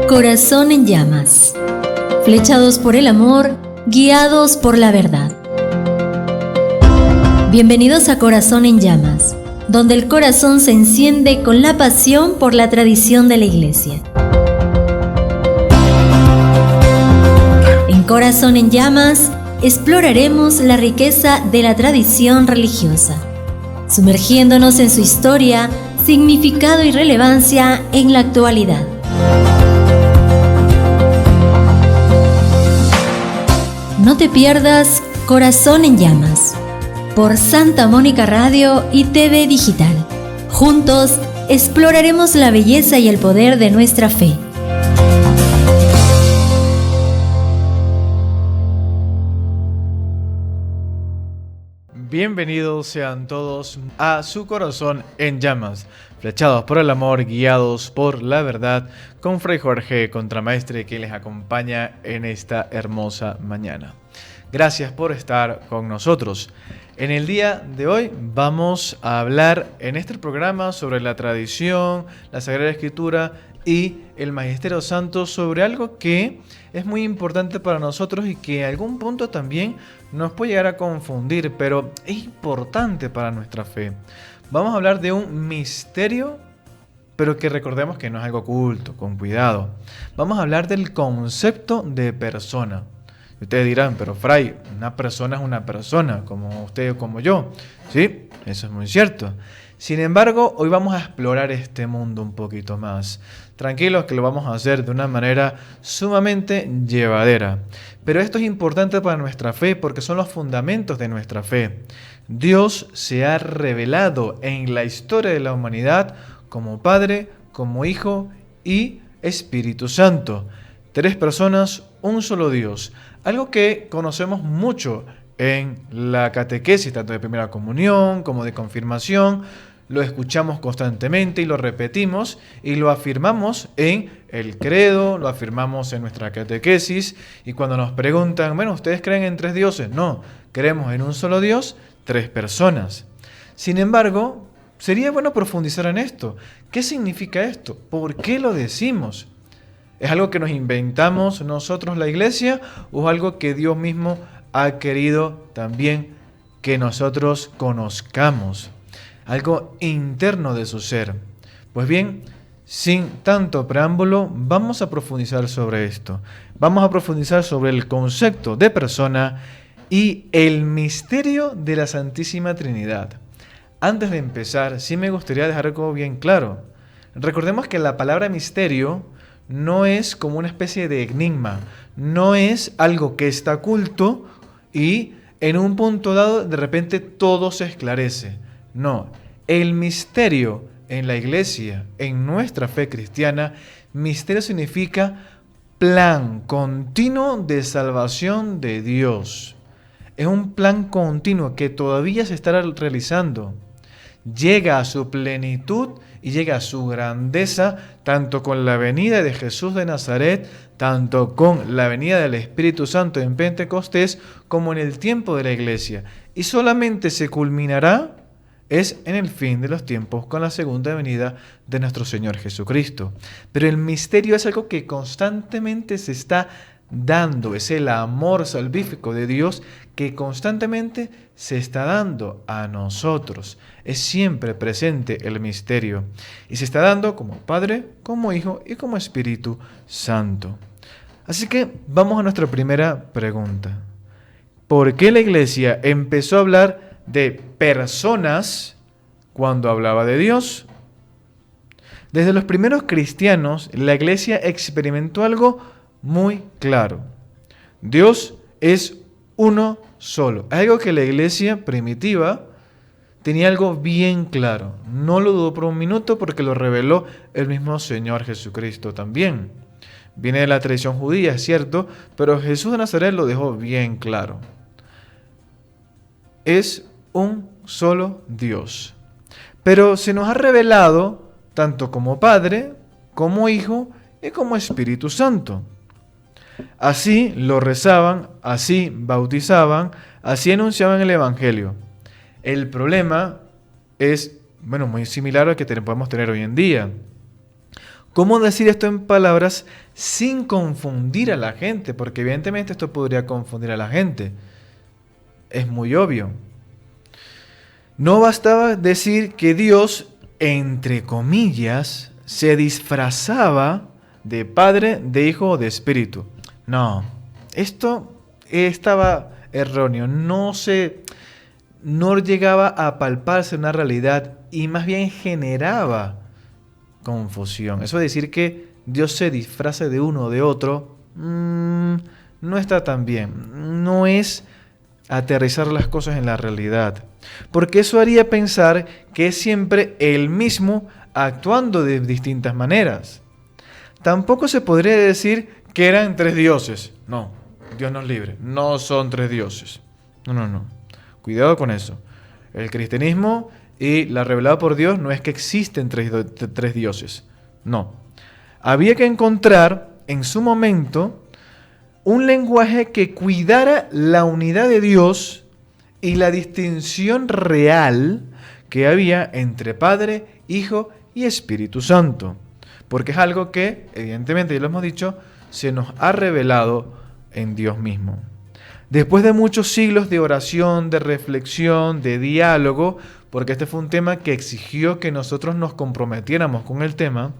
Corazón en llamas. Flechados por el amor, guiados por la verdad. Bienvenidos a Corazón en llamas, donde el corazón se enciende con la pasión por la tradición de la Iglesia. En Corazón en llamas exploraremos la riqueza de la tradición religiosa, sumergiéndonos en su historia, significado y relevancia en la actualidad. No te pierdas Corazón en llamas por Santa Mónica Radio y TV Digital. Juntos exploraremos la belleza y el poder de nuestra fe. Bienvenidos sean todos a su Corazón en llamas, flechados por el amor, guiados por la verdad, con Fray Jorge, contramaestre, que les acompaña en esta hermosa mañana. Gracias por estar con nosotros. En el día de hoy vamos a hablar en este programa sobre la tradición, la Sagrada Escritura y el Magisterio Santo, sobre algo que es muy importante para nosotros y que a algún punto también nos puede llegar a confundir, pero es importante para nuestra fe. Vamos a hablar de un misterio, pero que recordemos que no es algo oculto, con cuidado. Vamos a hablar del concepto de persona. Ustedes dirán, pero Fray, una persona es una persona, como usted o como yo. Sí, eso es muy cierto. Sin embargo, hoy vamos a explorar este mundo un poquito más. Tranquilos que lo vamos a hacer de una manera sumamente llevadera. Pero esto es importante para nuestra fe porque son los fundamentos de nuestra fe. Dios se ha revelado en la historia de la humanidad como Padre, como Hijo y Espíritu Santo. Tres personas, un solo Dios. Algo que conocemos mucho en la catequesis, tanto de primera comunión como de confirmación. Lo escuchamos constantemente y lo repetimos y lo afirmamos en el credo, lo afirmamos en nuestra catequesis. Y cuando nos preguntan, bueno, ¿ustedes creen en tres dioses? No, creemos en un solo Dios, tres personas. Sin embargo, sería bueno profundizar en esto. ¿Qué significa esto? ¿Por qué lo decimos? ¿Es algo que nos inventamos nosotros la Iglesia o es algo que Dios mismo ha querido también que nosotros conozcamos? Algo interno de su ser. Pues bien, sin tanto preámbulo, vamos a profundizar sobre esto. Vamos a profundizar sobre el concepto de persona y el misterio de la Santísima Trinidad. Antes de empezar, sí me gustaría dejar algo bien claro. Recordemos que la palabra misterio no es como una especie de enigma, no es algo que está oculto y en un punto dado de repente todo se esclarece. No, el misterio en la Iglesia, en nuestra fe cristiana, misterio significa plan continuo de salvación de Dios. Es un plan continuo que todavía se está realizando. Llega a su plenitud y llega a su grandeza tanto con la venida de Jesús de Nazaret, tanto con la venida del Espíritu Santo en Pentecostés, como en el tiempo de la Iglesia. Y solamente se culminará es en el fin de los tiempos con la segunda venida de nuestro Señor Jesucristo. Pero el misterio es algo que constantemente se está dando, es el amor salvífico de Dios que constantemente se está dando a nosotros. Es siempre presente el misterio y se está dando como Padre, como Hijo y como Espíritu Santo. Así que vamos a nuestra primera pregunta. ¿Por qué la Iglesia empezó a hablar de personas cuando hablaba de Dios? Desde los primeros cristianos, la Iglesia experimentó algo muy claro. Dios es uno solo. Algo que la Iglesia primitiva tenía algo bien claro. No lo dudó por un minuto porque lo reveló el mismo Señor Jesucristo también. Viene de la tradición judía, es cierto, pero Jesús de Nazaret lo dejó bien claro. Es un solo Dios. Pero se nos ha revelado tanto como Padre, como Hijo y como Espíritu Santo. Así lo rezaban, así bautizaban, así anunciaban el Evangelio. El problema es, muy similar al que podemos tener hoy en día. ¿Cómo decir esto en palabras sin confundir a la gente? Porque evidentemente esto podría confundir a la gente. Es muy obvio. No bastaba decir que Dios, entre comillas, se disfrazaba de Padre, de Hijo o de Espíritu. No, esto estaba erróneo. No llegaba a palparse una realidad y más bien generaba confusión. Eso de decir que Dios se disfrace de uno o de otro, no está tan bien. No es aterrizar las cosas en la realidad. Porque eso haría pensar que es siempre el mismo actuando de distintas maneras. Tampoco se podría decir que eran tres dioses. No, Dios nos libre. No son tres dioses. No. Cuidado con eso. El cristianismo y la revelada por Dios no es que existen tres dioses. No. Había que encontrar en su momento un lenguaje que cuidara la unidad de Dios y la distinción real que había entre Padre, Hijo y Espíritu Santo. Porque es algo que, evidentemente, ya lo hemos dicho, se nos ha revelado en Dios mismo. Después de muchos siglos de oración, de reflexión, de diálogo, porque este fue un tema que exigió que nosotros nos comprometiéramos con el tema,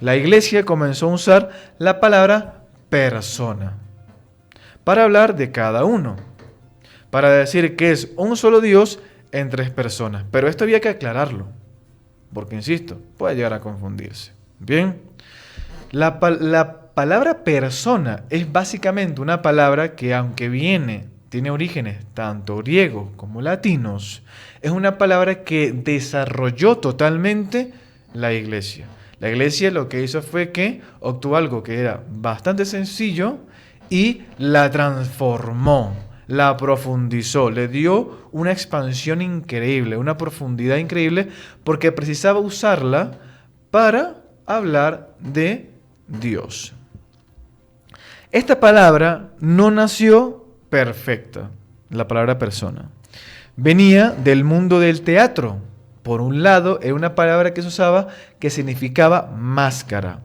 la Iglesia comenzó a usar la palabra persona para hablar de cada uno, para decir que es un solo Dios en tres personas. Pero esto había que aclararlo, porque, insisto, puede llegar a confundirse. Bien, la palabra persona es básicamente una palabra que, aunque tiene orígenes tanto griegos como latinos, es una palabra que desarrolló totalmente la Iglesia. La Iglesia lo que hizo fue que obtuvo algo que era bastante sencillo y la transformó, la profundizó, le dio una expansión increíble, una profundidad increíble, porque precisaba usarla para hablar de Dios. Esta palabra no nació perfecta, la palabra persona. Venía del mundo del teatro. Por un lado, era una palabra que se usaba que significaba máscara.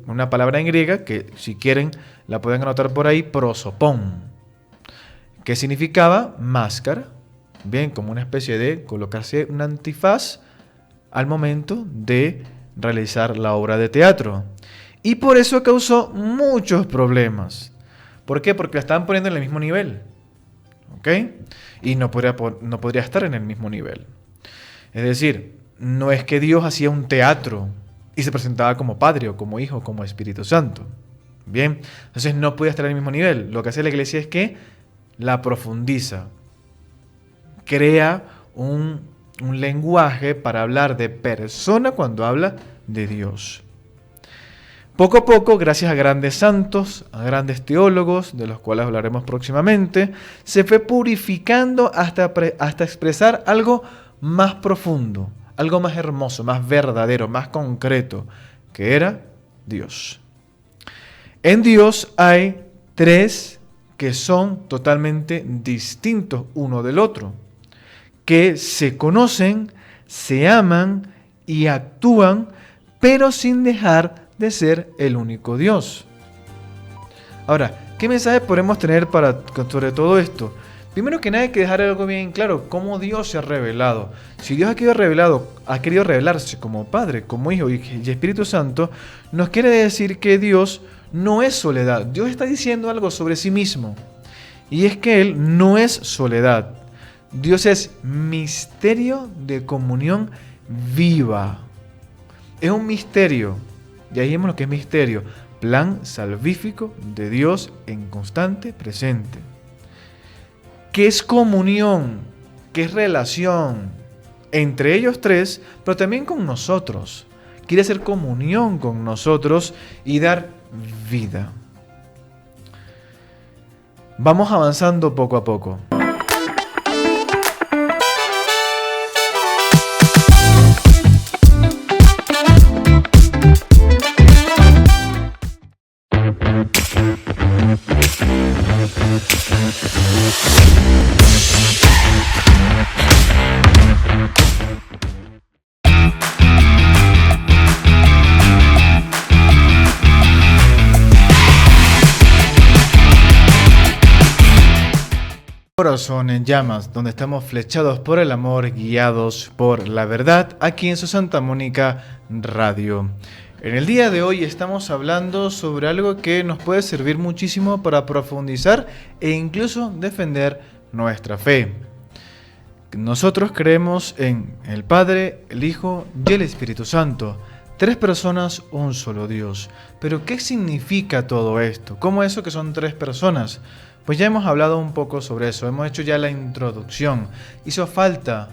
Una palabra en griega que, si quieren, la pueden anotar por ahí, prosopón, que significaba máscara. Bien, como una especie de colocarse un antifaz al momento de realizar la obra de teatro. Y por eso causó muchos problemas. ¿Por qué? Porque la estaban poniendo en el mismo nivel. ¿Ok? Y no podría estar en el mismo nivel. Es decir, no es que Dios hacía un teatro y se presentaba como Padre o como Hijo o como Espíritu Santo. Bien, entonces no podía estar en el mismo nivel. Lo que hace la Iglesia es que la profundiza. Crea un lenguaje para hablar de persona cuando habla de Dios. Poco a poco, gracias a grandes santos, a grandes teólogos, de los cuales hablaremos próximamente, se fue purificando hasta expresar algo más profundo, algo más hermoso, más verdadero, más concreto, que era Dios. En Dios hay tres que son totalmente distintos uno del otro, que se conocen, se aman y actúan, pero sin dejar de ser el único Dios. Ahora, ¿qué mensaje podemos tener sobre todo esto? Primero que nada hay que dejar algo bien claro, cómo Dios se ha revelado. Si Dios ha querido revelarse como Padre, como Hijo y Espíritu Santo, nos quiere decir que Dios no es soledad. Dios está diciendo algo sobre sí mismo. Y es que Él no es soledad. Dios es misterio de comunión viva. Es un misterio. Y ahí vemos lo que es misterio. Plan salvífico de Dios en constante presente. ¿Qué es comunión? ¿Qué es relación? Entre ellos tres, pero también con nosotros. Quiere hacer comunión con nosotros y dar vida. Vamos avanzando poco a poco. corazón en llamas, donde estamos flechados por el amor, guiados por la verdad, aquí en su Santa Mónica Radio. En el día de hoy estamos hablando sobre algo que nos puede servir muchísimo para profundizar e incluso defender nuestra fe. Nosotros creemos en el Padre, el Hijo y el Espíritu Santo. 3 personas, un solo Dios. Pero ¿qué significa todo esto? ¿Cómo eso que son 3 personas? Pues ya hemos hablado un poco sobre eso, hemos hecho ya la introducción. Hizo falta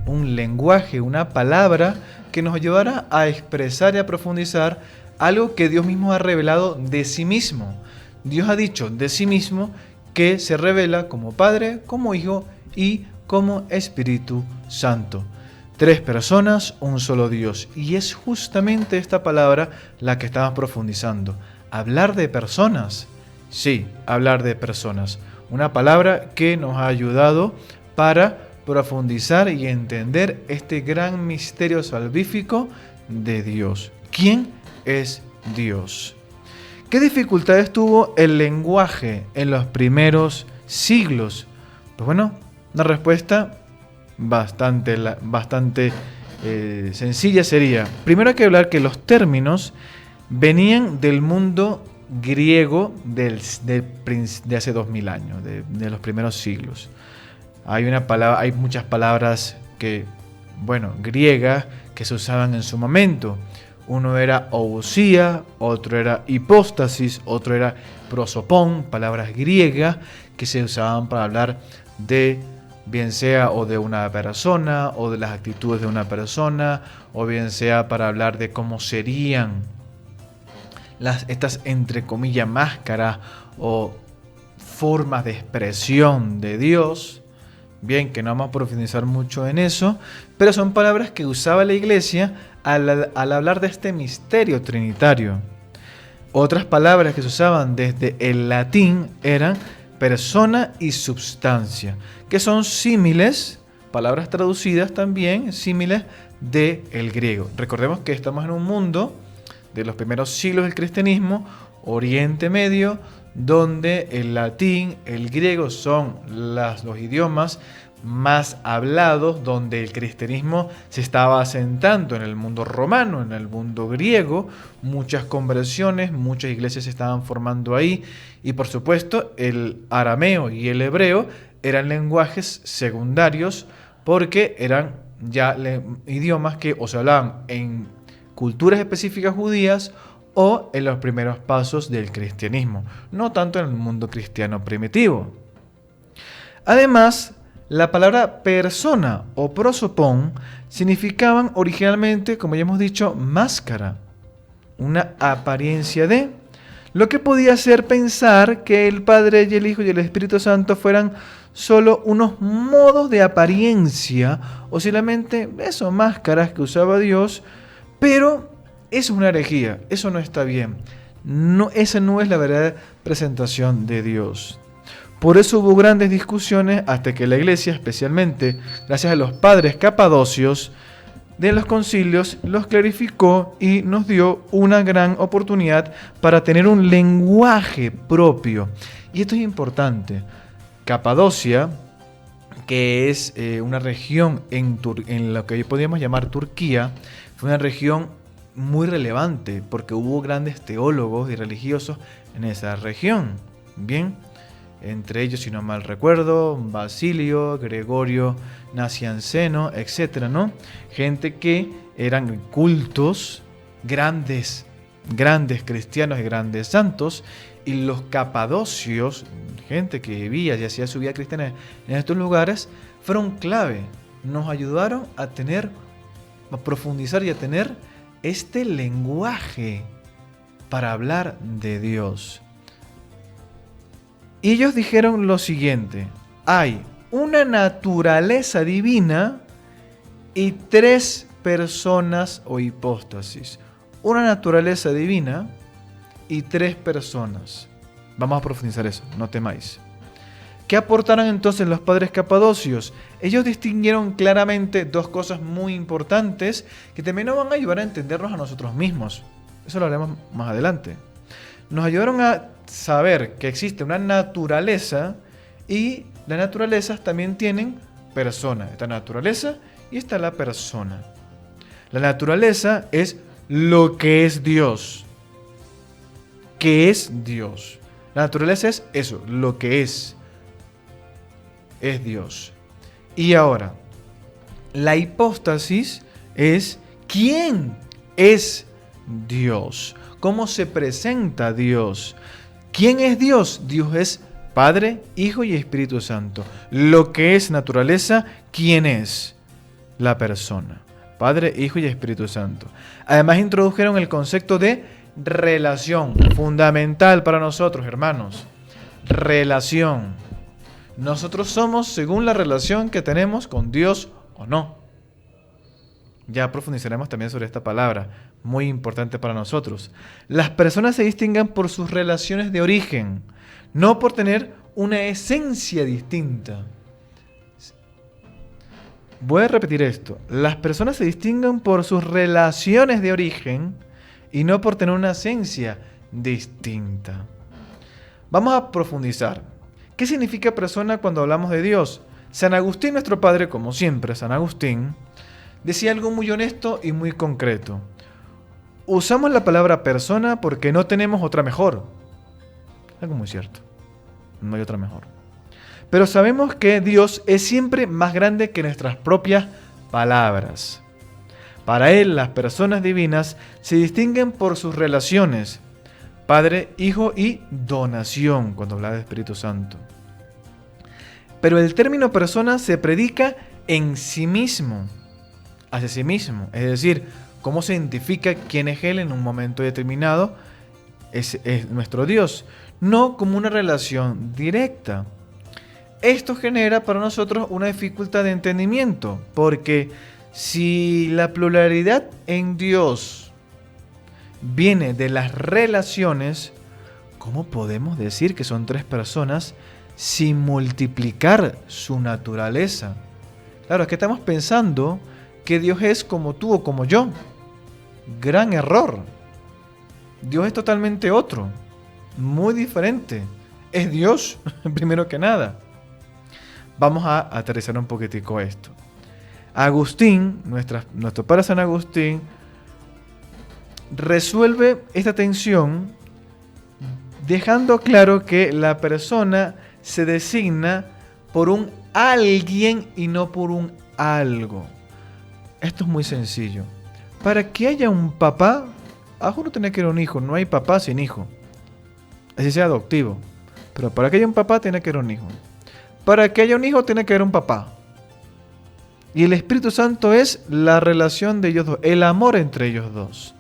un lenguaje, una palabra que nos ayudara a expresar y a profundizar algo que Dios mismo ha revelado de sí mismo. Dios ha dicho de sí mismo que se revela como Padre, como Hijo y como Espíritu Santo. 3 personas, un solo Dios. Y es justamente esta palabra la que estamos profundizando. Hablar de personas. Sí, hablar de personas. Una palabra que nos ha ayudado para profundizar y entender este gran misterio salvífico de Dios. ¿Quién es Dios? ¿Qué dificultades tuvo el lenguaje en los primeros siglos? Pues bueno, una respuesta bastante sencilla sería, primero hay que hablar que los términos venían del mundo griego de hace 2000 años, de los primeros siglos. Hay muchas palabras griegas que se usaban en su momento. Uno era ousia, otro era hipóstasis, otro era prosopón, palabras griegas que se usaban para hablar de, bien sea o de una persona, o de las actitudes de una persona, o bien sea para hablar de cómo serían estas, entre comillas, máscaras o formas de expresión de Dios. Bien, que no vamos a profundizar mucho en eso, pero son palabras que usaba la Iglesia al hablar de este misterio trinitario. Otras palabras que se usaban desde el latín eran persona y substancia, que son símiles, palabras traducidas también, símiles del griego. Recordemos que estamos en un mundo de los primeros siglos del cristianismo, Oriente Medio, donde el latín, el griego son los idiomas más hablados, donde el cristianismo se estaba asentando en el mundo romano, en el mundo griego, muchas conversiones, muchas iglesias se estaban formando ahí, y por supuesto el arameo y el hebreo eran lenguajes secundarios porque eran ya idiomas que o se hablaban en culturas específicas judías o en los primeros pasos del cristianismo, no tanto en el mundo cristiano primitivo. Además, la palabra persona o prosopón significaban originalmente, como ya hemos dicho, máscara, una apariencia de, lo que podía hacer pensar que el Padre y el Hijo y el Espíritu Santo fueran solo unos modos de apariencia o simplemente máscaras que usaba Dios, pero eso es una herejía, eso no está bien. Esa no es la verdadera presentación de Dios. Por eso hubo grandes discusiones hasta que la Iglesia, especialmente gracias a los padres capadocios de los concilios, los clarificó y nos dio una gran oportunidad para tener un lenguaje propio. Y esto es importante. Capadocia, que es una región en lo que hoy podríamos llamar Turquía, fue una región muy relevante porque hubo grandes teólogos y religiosos en esa región. Bien, entre ellos, si no mal recuerdo, Basilio, Gregorio Nacianceno, etcétera, ¿no? Gente que eran cultos, grandes cristianos y grandes santos, y los capadocios, gente que vivía y hacía su vida cristiana en estos lugares, fueron clave. Nos ayudaron a profundizar y a tener este lenguaje para hablar de Dios. Y ellos dijeron lo siguiente: hay una naturaleza divina y 3 personas o hipóstasis. Una naturaleza divina y 3 personas. Vamos a profundizar eso, no temáis. ¿Qué aportaron entonces los padres capadocios? Ellos distinguieron claramente 2 cosas muy importantes que también nos van a ayudar a entendernos a nosotros mismos. Eso lo haremos más adelante. Nos ayudaron a saber que existe una naturaleza y Las naturalezas también tienen persona. Está la naturaleza y está la persona. La naturaleza es lo que es Dios. ¿Qué es Dios? La naturaleza es eso, lo que es Dios. Y ahora, la hipóstasis es quién es Dios. ¿Cómo se presenta Dios? ¿Quién es Dios? Dios es Padre, Hijo y Espíritu Santo. Lo que es naturaleza, ¿quién es? La persona. Padre, Hijo y Espíritu Santo. Además introdujeron el concepto de relación, fundamental para nosotros, hermanos. Relación. Nosotros somos según la relación que tenemos con Dios o no. Ya profundizaremos también sobre esta palabra, muy importante para nosotros. Las personas se distinguen por sus relaciones de origen, no por tener una esencia distinta. Voy a repetir esto. Las personas se distinguen por sus relaciones de origen y no por tener una esencia distinta. Vamos a profundizar. ¿Qué significa persona cuando hablamos de Dios? San Agustín, nuestro padre, como siempre, San Agustín, decía algo muy honesto y muy concreto. Usamos la palabra persona porque no tenemos otra mejor. Algo muy cierto. No hay otra mejor. Pero sabemos que Dios es siempre más grande que nuestras propias palabras. Para Él, las personas divinas se distinguen por sus relaciones. Padre, Hijo y donación, cuando habla de Espíritu Santo. Pero el término persona se predica en sí mismo, hacia sí mismo. Es decir, cómo se identifica quién es Él en un momento determinado, es nuestro Dios, no como una relación directa. Esto genera para nosotros una dificultad de entendimiento, porque si la pluralidad en Dios viene de las relaciones, ¿cómo podemos decir que son tres personas sin multiplicar su naturaleza? Claro, es que estamos pensando que Dios es como tú o como yo. Gran error. Dios es totalmente otro, muy diferente. Es Dios, primero que nada. Vamos a aterrizar un poquitico esto. Agustín, nuestro padre San Agustín, resuelve esta tensión dejando claro que la persona se designa por un alguien y no por un algo. Esto es muy sencillo. Para que haya un papá, uno tiene que haber un hijo. No hay papá sin hijo. Así sea adoptivo. Pero para que haya un papá, tiene que haber un hijo. Para que haya un hijo, tiene que haber un papá. Y el Espíritu Santo es la relación de ellos dos, el amor entre ellos dos.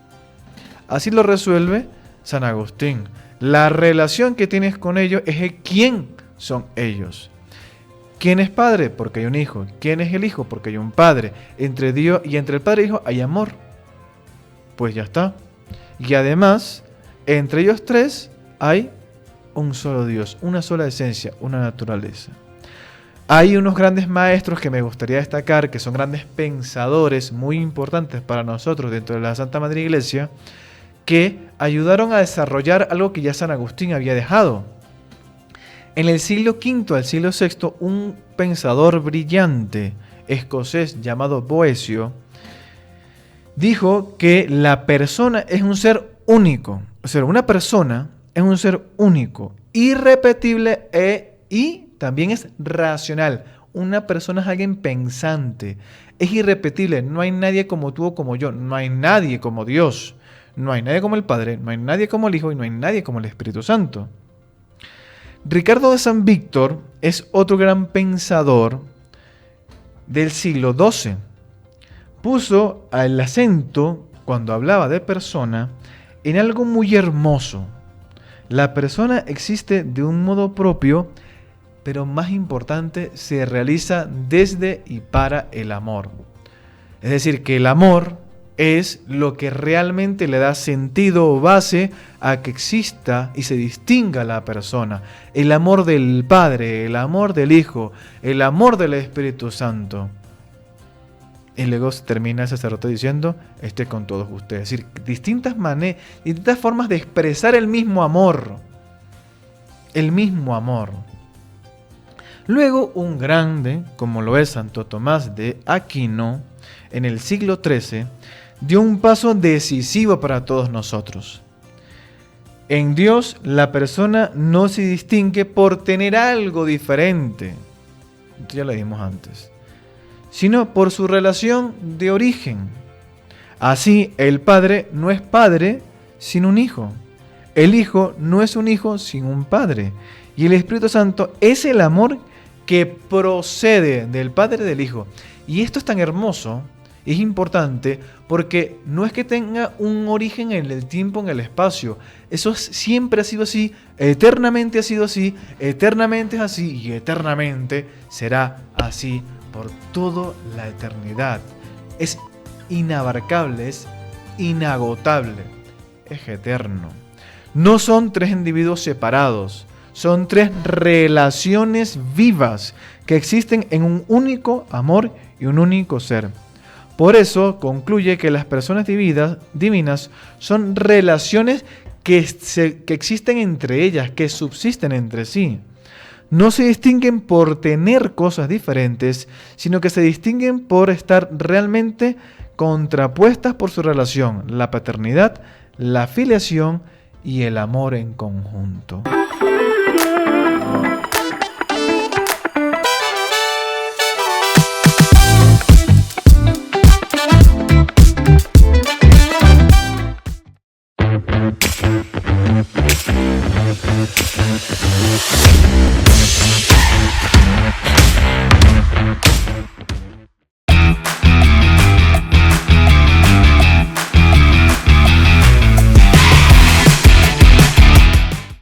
Así lo resuelve San Agustín. La relación que tienes con ellos es el quién son ellos. ¿Quién es padre? Porque hay un hijo. ¿Quién es el hijo? Porque hay un padre. Entre Dios y entre el padre y el hijo hay amor. Pues ya está. Y además, entre ellos tres hay un solo Dios, una sola esencia, una naturaleza. Hay unos grandes maestros que me gustaría destacar, que son grandes pensadores muy importantes para nosotros dentro de la Santa Madre Iglesia, que ayudaron a desarrollar algo que ya San Agustín había dejado. En el siglo V al siglo VI, un pensador brillante escocés llamado Boecio dijo que la persona es un ser único. O sea, una persona es un ser único, irrepetible y también es racional. Una persona es alguien pensante, es irrepetible. No hay nadie como tú o como yo, no hay nadie como Dios, no hay nadie como el Padre, no hay nadie como el Hijo y no hay nadie como el Espíritu Santo. Ricardo de San Víctor es otro gran pensador del siglo XII. Puso el acento, cuando hablaba de persona, en algo muy hermoso. La persona existe de un modo propio, pero más importante, se realiza desde y para el amor. Es decir, que el amor es lo que realmente le da sentido o base a que exista y se distinga la persona. El amor del Padre, el amor del Hijo, el amor del Espíritu Santo. Y luego termina el sacerdote diciendo, esté con todos ustedes. Es decir, distintas formas de expresar el mismo amor. El mismo amor. Luego un grande, como lo es Santo Tomás de Aquino, en el siglo XIII, dio un paso decisivo para todos nosotros. En Dios la persona no se distingue por tener algo diferente, esto ya lo dijimos antes, sino por su relación de origen. Así, el Padre no es Padre sin un Hijo. El Hijo no es un Hijo sin un Padre. Y el Espíritu Santo es el amor que procede del Padre y del Hijo. Y esto es tan hermoso, es importante, porque no es que tenga un origen en el tiempo, en el espacio. Eso siempre ha sido así, eternamente ha sido así, eternamente es así y eternamente será así por toda la eternidad. Es inabarcable, es inagotable, es eterno. No son tres individuos separados, son tres relaciones vivas que existen en un único amor y un único ser. Por eso concluye que las personas divinas son relaciones que existen entre ellas, que subsisten entre sí. No se distinguen por tener cosas diferentes, sino que se distinguen por estar realmente contrapuestas por su relación, la paternidad, la filiación y el amor en conjunto.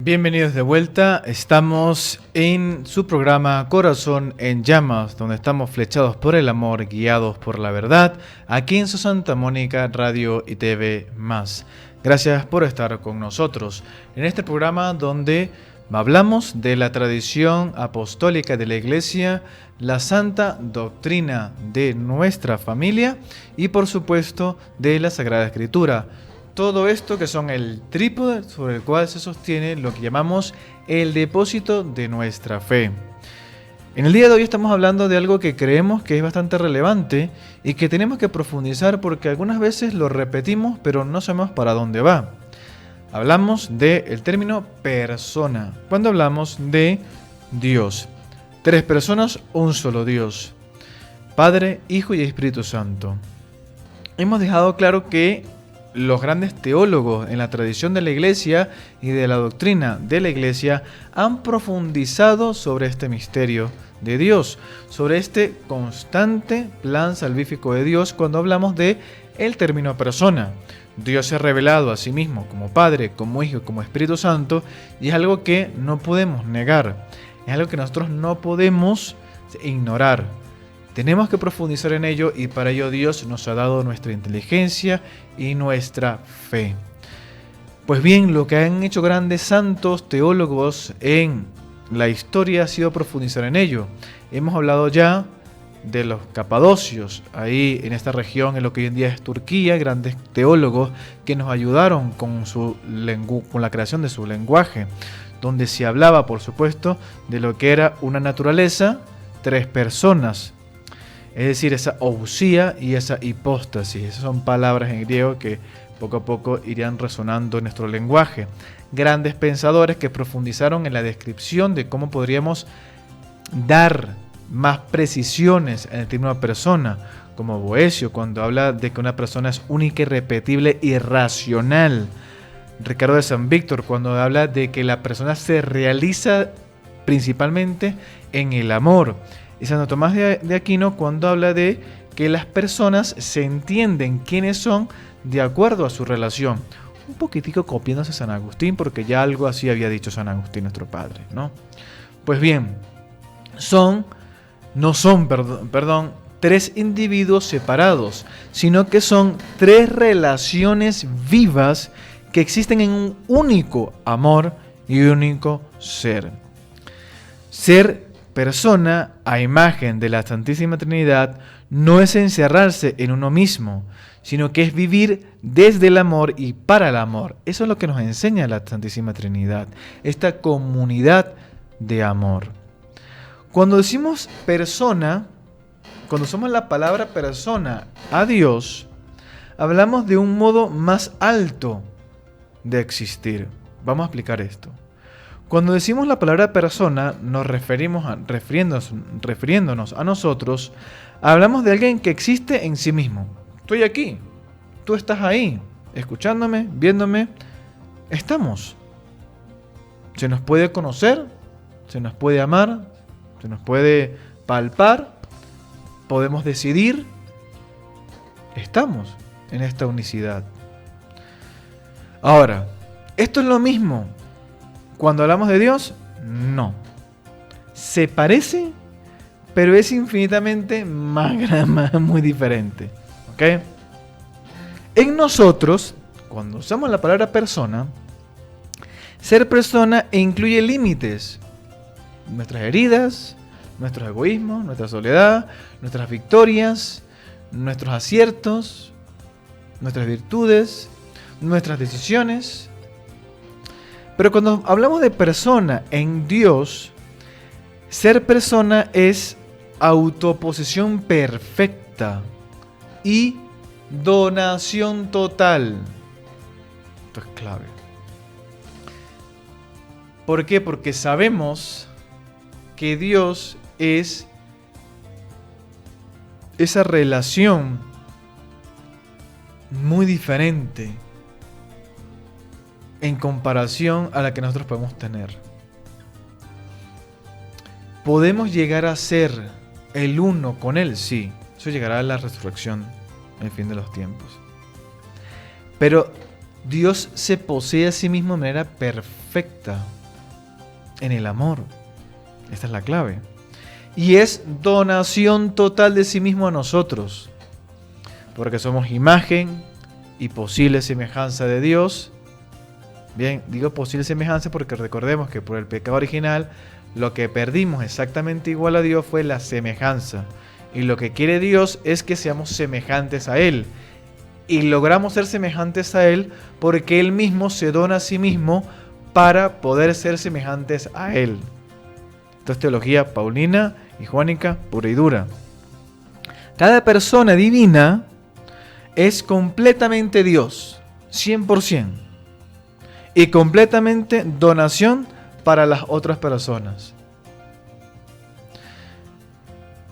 Bienvenidos de vuelta, estamos en su programa Corazón en Llamas, donde estamos flechados por el amor, guiados por la verdad, aquí en su Santa Mónica Radio y TV+. Gracias por estar con nosotros en este programa donde hablamos de la tradición apostólica de la Iglesia, la santa doctrina de nuestra familia y por supuesto de la Sagrada Escritura. Todo esto que son el trípode sobre el cual se sostiene lo que llamamos el depósito de nuestra fe. En el día de hoy estamos hablando de algo que creemos que es bastante relevante y que tenemos que profundizar porque algunas veces lo repetimos pero no sabemos para dónde va. Hablamos del término persona, cuando hablamos de Dios. Tres personas, un solo Dios. Padre, Hijo y Espíritu Santo. Hemos dejado claro que los grandes teólogos en la tradición de la Iglesia y de la doctrina de la Iglesia han profundizado sobre este misterio de Dios, sobre este constante plan salvífico de Dios cuando hablamos de el término persona. Dios se ha revelado a sí mismo como Padre, como Hijo, como Espíritu Santo y es algo que no podemos negar, es algo que nosotros no podemos ignorar. Tenemos que profundizar en ello y para ello Dios nos ha dado nuestra inteligencia y nuestra fe. Pues bien, lo que han hecho grandes santos teólogos en la historia ha sido profundizar en ello. Hemos hablado ya de los capadocios, ahí en esta región, en lo que hoy en día es Turquía, grandes teólogos que nos ayudaron con la creación de su lenguaje, donde se hablaba, por supuesto, de lo que era una naturaleza, tres personas. Es decir, esa ousia y esa hipóstasis. Esas son palabras en griego que poco a poco irían resonando en nuestro lenguaje. Grandes pensadores que profundizaron en la descripción de cómo podríamos dar más precisiones en el término persona, como Boecio, cuando habla de que una persona es única, irrepetible y racional. Ricardo de San Víctor, cuando habla de que la persona se realiza principalmente en el amor. Y Santo Tomás de Aquino cuando habla de que las personas se entienden quiénes son de acuerdo a su relación. Un poquitico copiándose a San Agustín, porque ya algo así había dicho San Agustín, nuestro padre, ¿no? Pues bien, no son tres individuos separados, sino que son tres relaciones vivas que existen en un único amor y un único ser. Ser persona a imagen de la Santísima Trinidad no es encerrarse en uno mismo, sino que es vivir desde el amor y para el amor. Eso es lo que nos enseña la Santísima Trinidad, esta comunidad de amor. Cuando decimos persona, cuando usamos la palabra persona a Dios, hablamos de un modo más alto de existir. Vamos a explicar esto. Cuando decimos la palabra persona, nos refiriéndonos a nosotros, hablamos de alguien que existe en sí mismo. Estoy aquí, tú estás ahí, escuchándome, viéndome, estamos. Se nos puede conocer, se nos puede amar, se nos puede palpar, podemos decidir, estamos en esta unicidad. Ahora, ¿esto es lo mismo cuando hablamos de Dios? No. Se parece, pero es infinitamente muy diferente. ¿Ok? En nosotros, cuando usamos la palabra persona, ser persona incluye límites. Nuestras heridas, nuestros egoísmos, nuestra soledad, nuestras victorias, nuestros aciertos, nuestras virtudes, nuestras decisiones. Pero cuando hablamos de persona en Dios, ser persona es autoposesión perfecta y donación total. Esto es clave. ¿Por qué? Porque sabemos que Dios es esa relación muy diferente en comparación a la que nosotros podemos tener. ¿Podemos llegar a ser el uno con Él? Sí, eso llegará a la resurrección, el fin de los tiempos. Pero Dios se posee a sí mismo de manera perfecta en el amor. Esta es la clave. Y es donación total de sí mismo a nosotros. Porque somos imagen y posible semejanza de Dios. Bien, digo posible semejanza porque recordemos que por el pecado original lo que perdimos exactamente igual a Dios fue la semejanza. Y lo que quiere Dios es que seamos semejantes a Él. Y logramos ser semejantes a Él porque Él mismo se dona a sí mismo para poder ser semejantes a Él. Esto es teología paulina y juánica pura y dura. Cada persona divina es completamente Dios, 100%. Y completamente donación para las otras personas.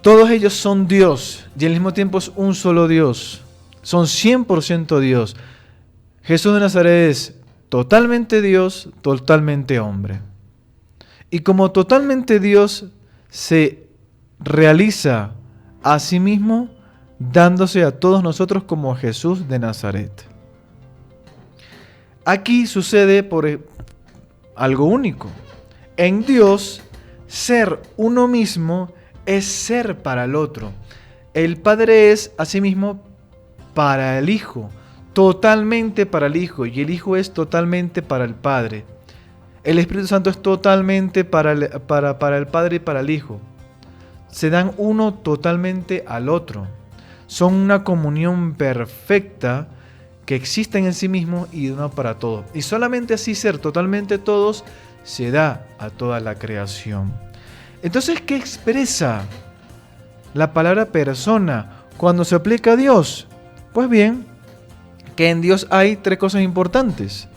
Todos ellos son Dios y al mismo tiempo es un solo Dios. Son 100% Dios. Jesús de Nazaret es totalmente Dios, totalmente hombre. Y como totalmente Dios se realiza a sí mismo dándose a todos nosotros como Jesús de Nazaret. Aquí sucede por algo único. En Dios, ser uno mismo es ser para el otro. El Padre es asimismo para el Hijo, totalmente para el Hijo, y el Hijo es totalmente para el Padre. El Espíritu Santo es totalmente para el Padre y para el Hijo. Se dan uno totalmente al otro. Son una comunión perfecta que existen en sí mismos y de uno para todos. Y solamente así ser totalmente todos se da a toda la creación. Entonces, ¿qué expresa la palabra persona cuando se aplica a Dios? Pues bien, que en Dios hay tres cosas importantes.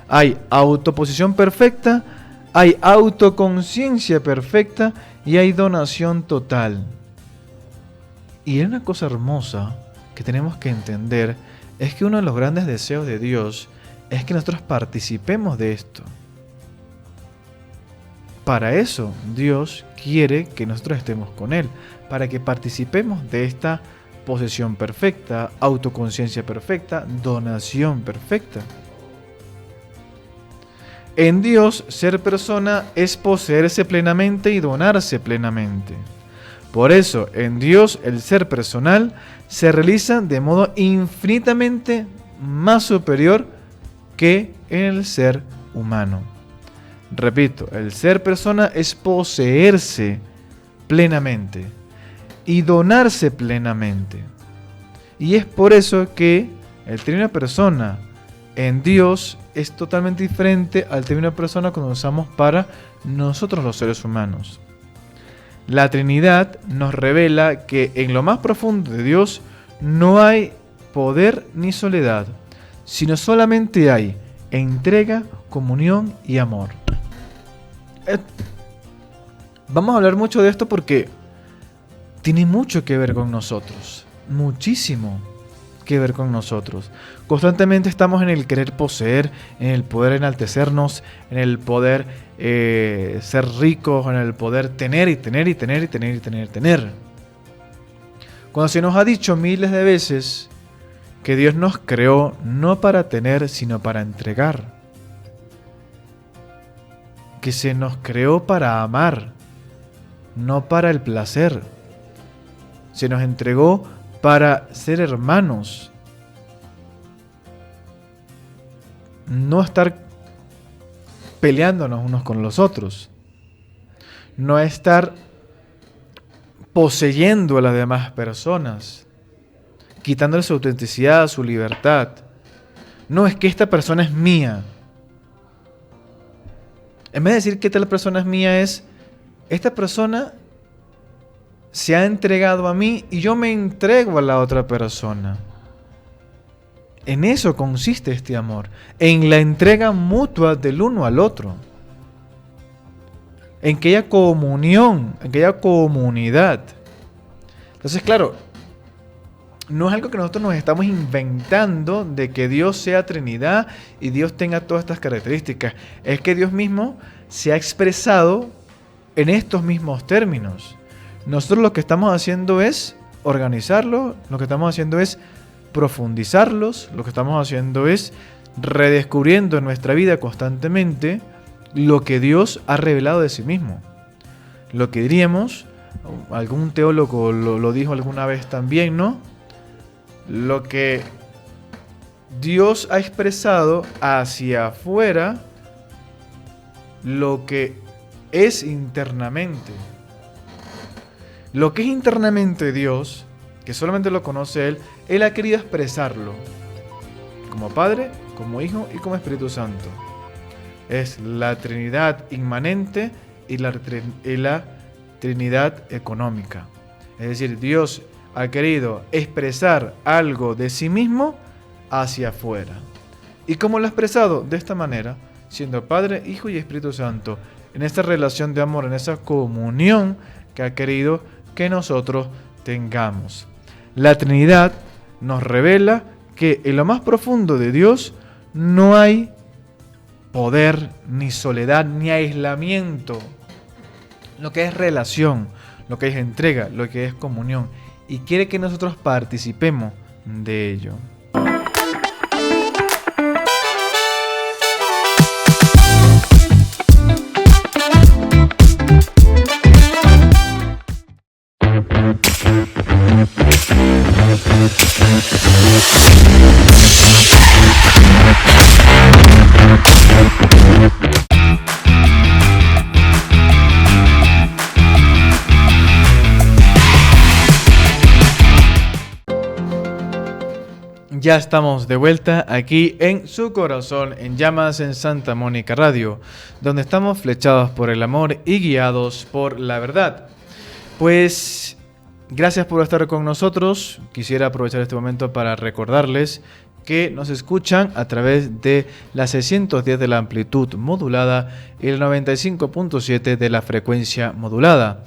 Hay autoposición perfecta, hay autoconciencia perfecta y hay donación total. Y hay una cosa hermosa que tenemos que entender, es que uno de los grandes deseos de Dios es que nosotros participemos de esto. Para eso Dios quiere que nosotros estemos con Él, para que participemos de esta posesión perfecta, autoconciencia perfecta, donación perfecta. En Dios, ser persona es poseerse plenamente y donarse plenamente. Por eso, en Dios, el ser personal se realiza de modo infinitamente más superior que en el ser humano. Repito, el ser persona es poseerse plenamente y donarse plenamente. Y es por eso que el término persona en Dios es totalmente diferente al término persona cuando usamos para nosotros los seres humanos. La Trinidad nos revela que en lo más profundo de Dios no hay poder ni soledad, sino solamente hay entrega, comunión y amor. Vamos a hablar mucho de esto porque tiene mucho que ver con nosotros, muchísimo que ver con nosotros. Constantemente estamos en el querer poseer, en el poder enaltecernos, en el poder ser ricos, en el poder tener y tener y tener y tener y tener y tener. Cuando se nos ha dicho miles de veces que Dios nos creó no para tener, sino para entregar. Que se nos creó para amar, no para el placer. Se nos entregó para ser hermanos. No estar peleándonos unos con los otros. No estar poseyendo a las demás personas, quitándole su autenticidad, su libertad. No, es que esta persona es mía. En vez de decir que tal persona es mía, es esta persona se ha entregado a mí y yo me entrego a la otra persona. En eso consiste este amor, en la entrega mutua del uno al otro, en que haya comunión, en que haya comunidad. Entonces, claro, no es algo que nosotros nos estamos inventando de que Dios sea Trinidad y Dios tenga todas estas características. Es que Dios mismo se ha expresado en estos mismos términos. Nosotros lo que estamos haciendo es organizarlo, lo que estamos haciendo es profundizarlos, lo que estamos haciendo es redescubriendo en nuestra vida constantemente lo que Dios ha revelado de sí mismo. Lo que diríamos, algún teólogo lo dijo alguna vez también, ¿no? Lo que Dios ha expresado hacia afuera, lo que es internamente. Lo que es internamente Dios, que solamente lo conoce Él ha querido expresarlo como Padre, como Hijo y como Espíritu Santo. Es la Trinidad inmanente y la Trinidad económica. Es decir, Dios ha querido expresar algo de sí mismo hacia afuera. ¿Y cómo lo ha expresado? De esta manera, siendo Padre, Hijo y Espíritu Santo, en esta relación de amor, en esa comunión que ha querido que nosotros tengamos. La Trinidad nos revela que en lo más profundo de Dios no hay poder, ni soledad, ni aislamiento. Lo que es relación, lo que es entrega, lo que es comunión. Y quiere que nosotros participemos de ello. Ya estamos de vuelta aquí en su corazón, en Llamas en Santa Mónica Radio, donde estamos flechados por el amor y guiados por la verdad. Pues gracias por estar con nosotros. Quisiera aprovechar este momento para recordarles que nos escuchan a través de la 610 de la amplitud modulada y el 95.7 de la frecuencia modulada.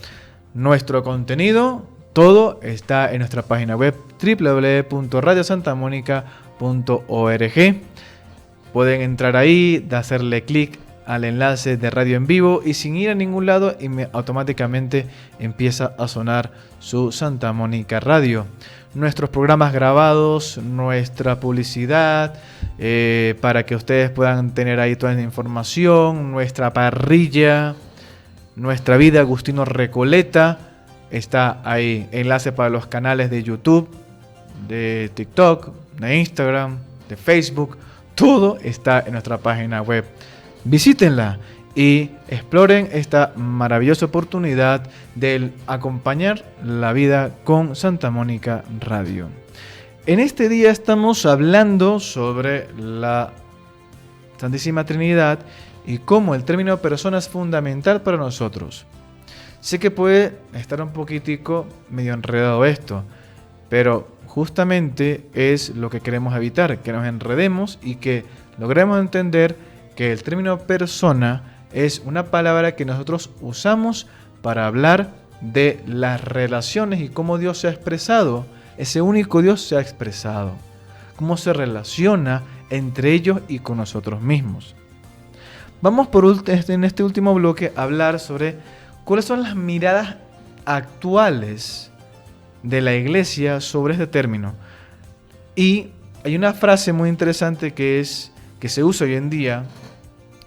Nuestro contenido, todo está en nuestra página web www.radiosantamonica.org. Pueden entrar ahí, hacerle clic al enlace de radio en vivo y sin ir a ningún lado automáticamente empieza a sonar su Santa Mónica Radio. Nuestros programas grabados, nuestra publicidad, para que ustedes puedan tener ahí toda la información, nuestra parrilla, nuestra vida Agustino Recoleta, está ahí. Enlace para los canales de YouTube, de TikTok, de Instagram, de Facebook, todo está en nuestra página web. Visítenla y exploren esta maravillosa oportunidad de acompañar la vida con Santa Mónica Radio. En este día estamos hablando sobre la Santísima Trinidad y cómo el término persona es fundamental para nosotros. Sé que puede estar un poquitico medio enredado esto, pero justamente es lo que queremos evitar, que nos enredemos y que logremos entender que el término persona es una palabra que nosotros usamos para hablar de las relaciones y cómo Dios se ha expresado. Ese único Dios se ha expresado. Cómo se relaciona entre ellos y con nosotros mismos. Vamos en este último bloque a hablar sobre cuáles son las miradas actuales de la iglesia sobre este término. Y hay una frase muy interesante que se usa hoy en día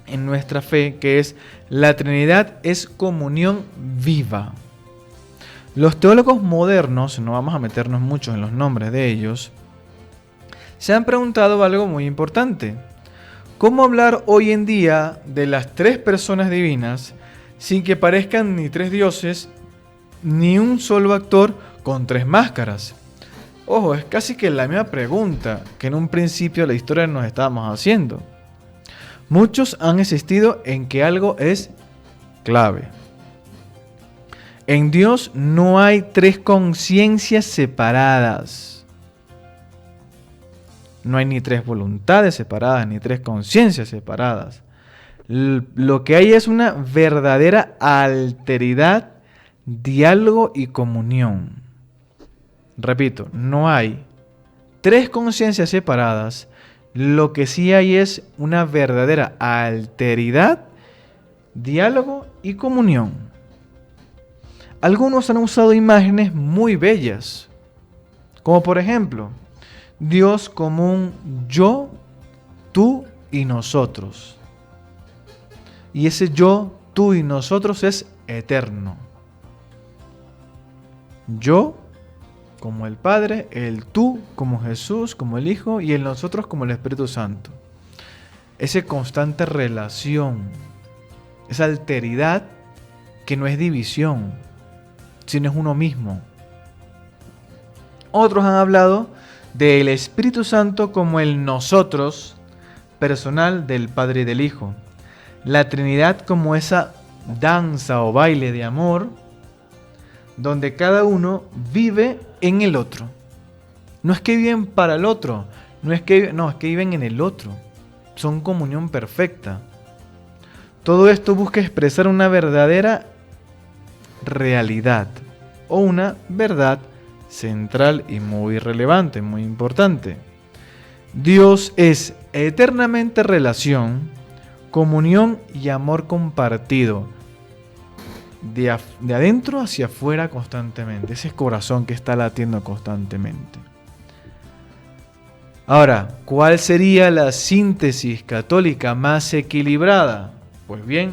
en nuestra fe, que es: la Trinidad es comunión viva. Los teólogos modernos, no vamos a meternos mucho en los nombres de ellos, se han preguntado algo muy importante. ¿Cómo hablar hoy en día de las tres personas divinas sin que parezcan ni tres dioses, ni un solo actor con tres máscaras? Ojo, es casi que la misma pregunta que en un principio de la historia nos estábamos haciendo. Muchos han insistido en que algo es clave. En Dios no hay tres conciencias separadas. No hay ni tres voluntades separadas, ni tres conciencias separadas. Lo que hay es una verdadera alteridad, diálogo y comunión. Repito, no hay tres conciencias separadas. Lo que sí hay es una verdadera alteridad, diálogo y comunión. Algunos han usado imágenes muy bellas, como por ejemplo, Dios como un yo, tú y nosotros. Y ese yo, tú y nosotros es eterno. Yo como el Padre, el tú como Jesús, como el Hijo, y el nosotros como el Espíritu Santo. Esa constante relación, esa alteridad que no es división, sino es uno mismo. Otros han hablado del Espíritu Santo como el nosotros personal del Padre y del Hijo. La Trinidad como esa danza o baile de amor donde cada uno vive en el otro. No es que viven para el otro, es que viven en el otro. Son comunión perfecta. Todo esto busca expresar una verdadera realidad o una verdad central y muy relevante, muy importante. Dios es eternamente relación, comunión y amor compartido, de adentro hacia afuera constantemente. Ese corazón que está latiendo constantemente. Ahora, ¿cuál sería la síntesis católica más equilibrada? Pues bien,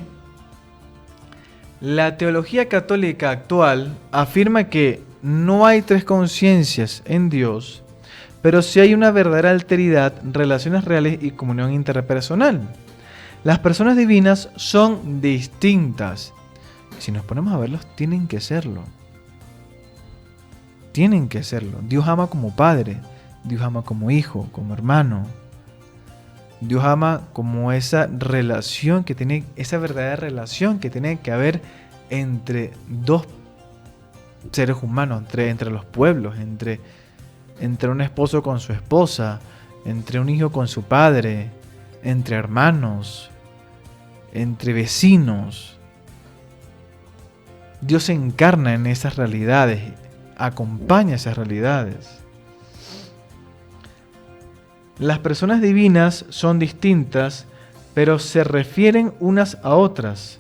la teología católica actual afirma que no hay tres conciencias en Dios, pero sí hay una verdadera alteridad, relaciones reales y comunión interpersonal. Las personas divinas son distintas. Si nos ponemos a verlos, tienen que serlo. Tienen que serlo. Dios ama como Padre, Dios ama como Hijo, como hermano. Dios ama como esa relación que tiene, esa verdadera relación que tiene que haber entre dos seres humanos, entre los pueblos, entre un esposo con su esposa, entre un hijo con su padre, entre hermanos, entre vecinos. Dios se encarna en esas realidades, acompaña esas realidades. Las personas divinas son distintas, pero se refieren unas a otras.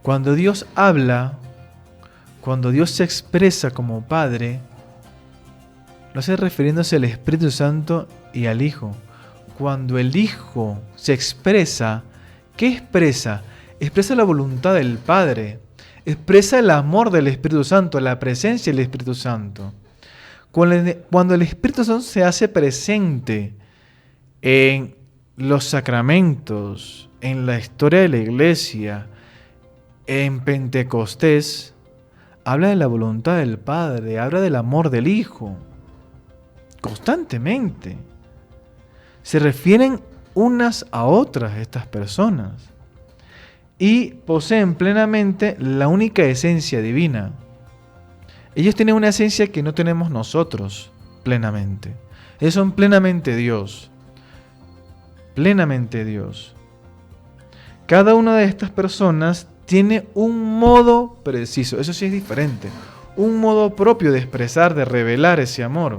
Cuando Dios habla, cuando Dios se expresa como Padre, lo hace refiriéndose al Espíritu Santo y al Hijo. Cuando el Hijo se expresa, ¿qué expresa? Expresa la voluntad del Padre. Expresa el amor del Espíritu Santo, la presencia del Espíritu Santo. Cuando el Espíritu Santo se hace presente en los sacramentos, en la historia de la iglesia, en Pentecostés, habla de la voluntad del Padre, habla del amor del Hijo, constantemente. Se refieren unas a otras estas personas. y poseen plenamente la única esencia divina. Ellos tienen una esencia que no tenemos nosotros plenamente. Ellos son plenamente Dios. Plenamente Dios. Cada una de estas personas tiene un modo preciso, eso sí es diferente, un modo propio de expresar, de revelar ese amor,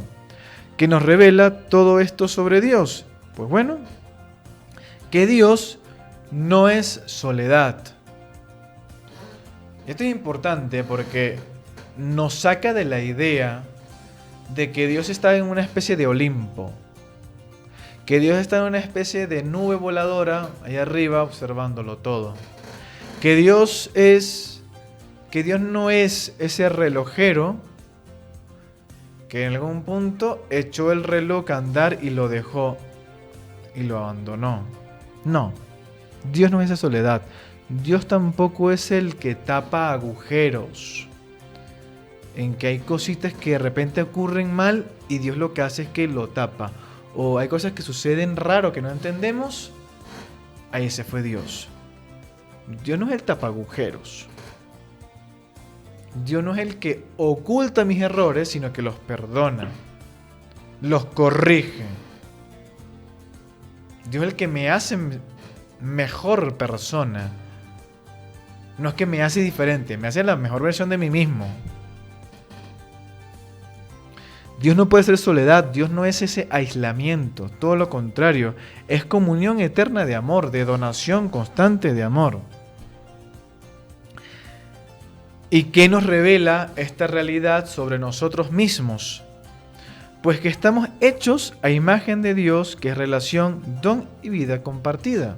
que nos revela todo esto sobre Dios. Pues bueno, que Dios no es soledad. Esto es importante porque nos saca de la idea de que Dios está en una especie de Olimpo, que Dios está en una especie de nube voladora ahí arriba observándolo todo, que Dios no es ese relojero que en algún punto echó el reloj a andar y lo dejó y lo abandonó. No, Dios no es esa soledad. Dios tampoco es el que tapa agujeros, en que hay cositas que de repente ocurren mal y Dios lo que hace es que lo tapa. O hay cosas que suceden raro que no entendemos. Ahí se fue Dios. Dios no es el tapagujeros. Dios no es el que oculta mis errores, sino que los perdona, los corrige. Dios es el que me hace mejor persona. No es que me hace diferente, me hace la mejor versión de mí mismo. Dios no puede ser soledad, Dios no es ese aislamiento, todo lo contrario, es comunión eterna de amor, de donación constante de amor. ¿Y qué nos revela esta realidad sobre nosotros mismos? Pues que estamos hechos a imagen de Dios, que es relación, don y vida compartida.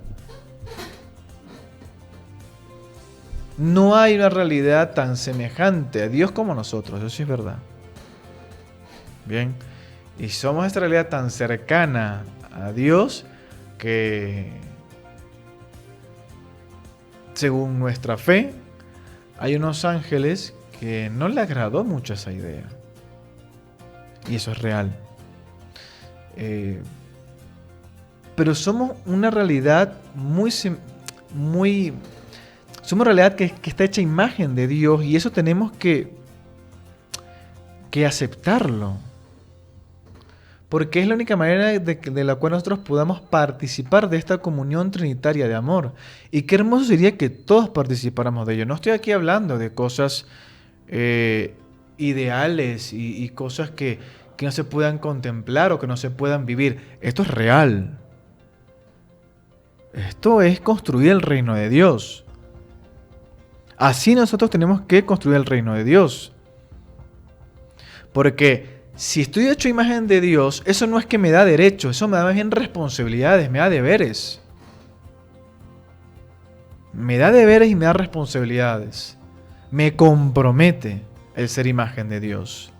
No hay una realidad tan semejante a Dios como nosotros, eso sí es verdad. Bien, y somos esta realidad tan cercana a Dios que, según nuestra fe, hay unos ángeles que no le agradó mucho esa idea. Y eso es real. Pero somos una realidad somos una realidad que está hecha a imagen de Dios, y eso tenemos que aceptarlo. Porque es la única manera de la cual nosotros podamos participar de esta comunión trinitaria de amor. Y qué hermoso sería que todos participáramos de ello. No estoy aquí hablando de cosas ideales y cosas que no se puedan contemplar o que no se puedan vivir. Esto es real. Esto es construir el reino de Dios. Así nosotros tenemos que construir el reino de Dios. Porque si estoy hecho imagen de Dios, eso no es que me da derechos, eso me da más bien responsabilidades, me da deberes. Me da deberes y me da responsabilidades. Me compromete el ser imagen de Dios.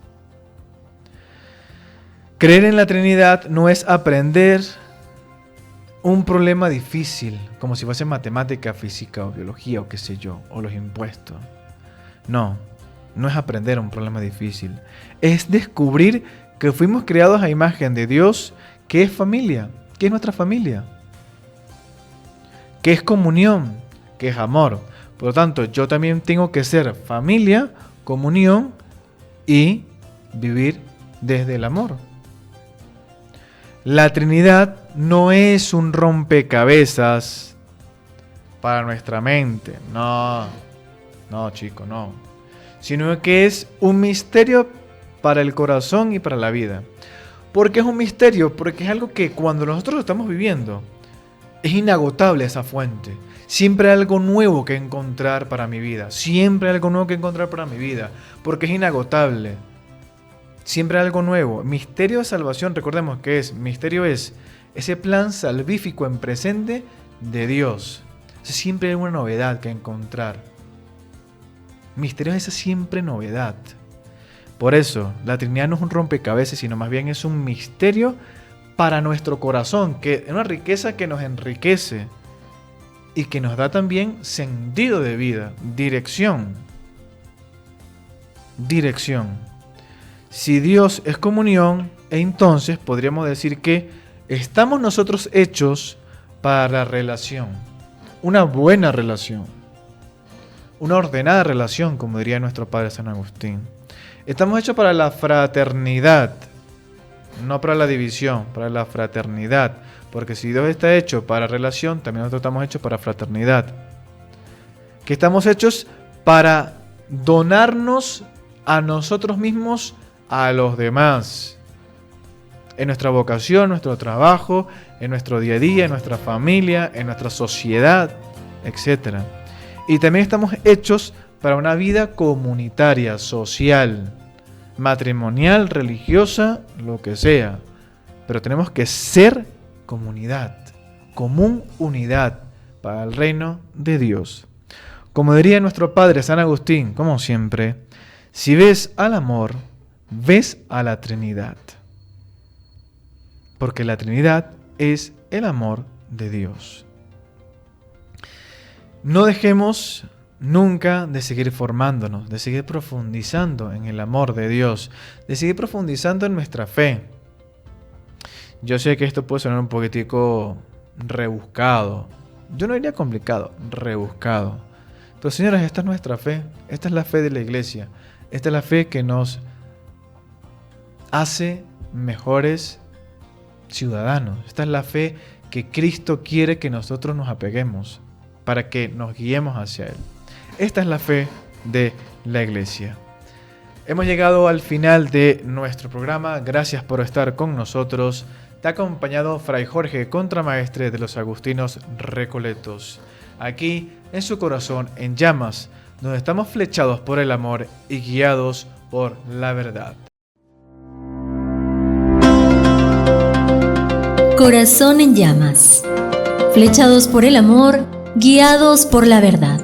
Creer en la Trinidad no es aprender un problema difícil, como si fuese matemática, física o biología o qué sé yo, o los impuestos. No es aprender un problema difícil. Es descubrir que fuimos creados a imagen de Dios, que es familia, que es nuestra familia, que es comunión, que es amor. Por lo tanto, yo también tengo que ser familia, comunión y vivir desde el amor. La Trinidad no es un rompecabezas para nuestra mente. No, chico, no. Sino que es un misterio para el corazón y para la vida. ¿Por qué es un misterio? Porque es algo que cuando nosotros lo estamos viviendo, es inagotable esa fuente. Siempre hay algo nuevo que encontrar para mi vida. Siempre hay algo nuevo que encontrar para mi vida. Porque es inagotable. Siempre hay algo nuevo. Misterio de salvación, recordemos que misterio es ese plan salvífico en presente de Dios. Siempre hay una novedad que encontrar. Misterio es esa siempre novedad. Por eso, la Trinidad no es un rompecabezas, sino más bien es un misterio para nuestro corazón, que es una riqueza que nos enriquece y que nos da también sentido de vida, dirección. Dirección. Si Dios es comunión, entonces podríamos decir que estamos nosotros hechos para la relación. una buena relación, una ordenada relación, como diría nuestro padre San Agustín. Estamos hechos para la fraternidad, no para la división, para la fraternidad. Porque si Dios está hecho para relación, también nosotros estamos hechos para fraternidad. Que estamos hechos para donarnos a nosotros mismos, a los demás. En nuestra vocación, en nuestro trabajo, en nuestro día a día, en nuestra familia, en nuestra sociedad, etc. Y también estamos hechos para una vida comunitaria, social, matrimonial, religiosa, lo que sea. Pero tenemos que ser comunidad, común unidad para el reino de Dios. Como diría nuestro padre San Agustín, como siempre, si ves al amor, ves a la Trinidad. Porque la Trinidad es el amor de Dios. No dejemos nunca de seguir formándonos, de seguir profundizando en el amor de Dios, de seguir profundizando en nuestra fe. Yo sé que esto puede sonar un poquitico rebuscado. Yo no diría complicado, rebuscado. Pero señores, esta es nuestra fe. Esta es la fe de la iglesia. Esta es la fe que nos hace mejores ciudadanos. Esta es la fe que Cristo quiere que nosotros nos apeguemos para que nos guiemos hacia Él. Esta es la fe de la iglesia. Hemos llegado al final de nuestro programa. Gracias por estar con nosotros. Te ha acompañado Fray Jorge, contramaestre de los Agustinos Recoletos. Aquí, en su corazón, en llamas, donde estamos flechados por el amor y guiados por la verdad. Corazón en llamas. Flechados por el amor, guiados por la verdad.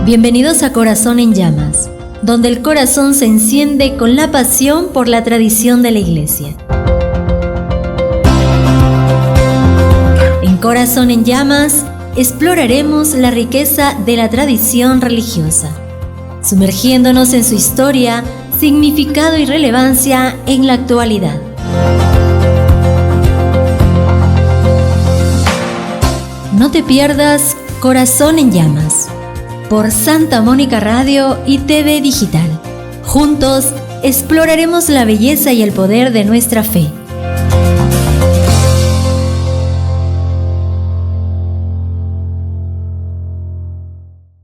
Bienvenidos a Corazón en llamas, donde el corazón se enciende con la pasión por la tradición de la Iglesia. En Corazón en llamas, exploraremos la riqueza de la tradición religiosa, sumergiéndonos en su historia, significado y relevancia en la actualidad. No te pierdas Corazón en llamas por Santa Mónica Radio y TV Digital. Juntos exploraremos la belleza y el poder de nuestra fe.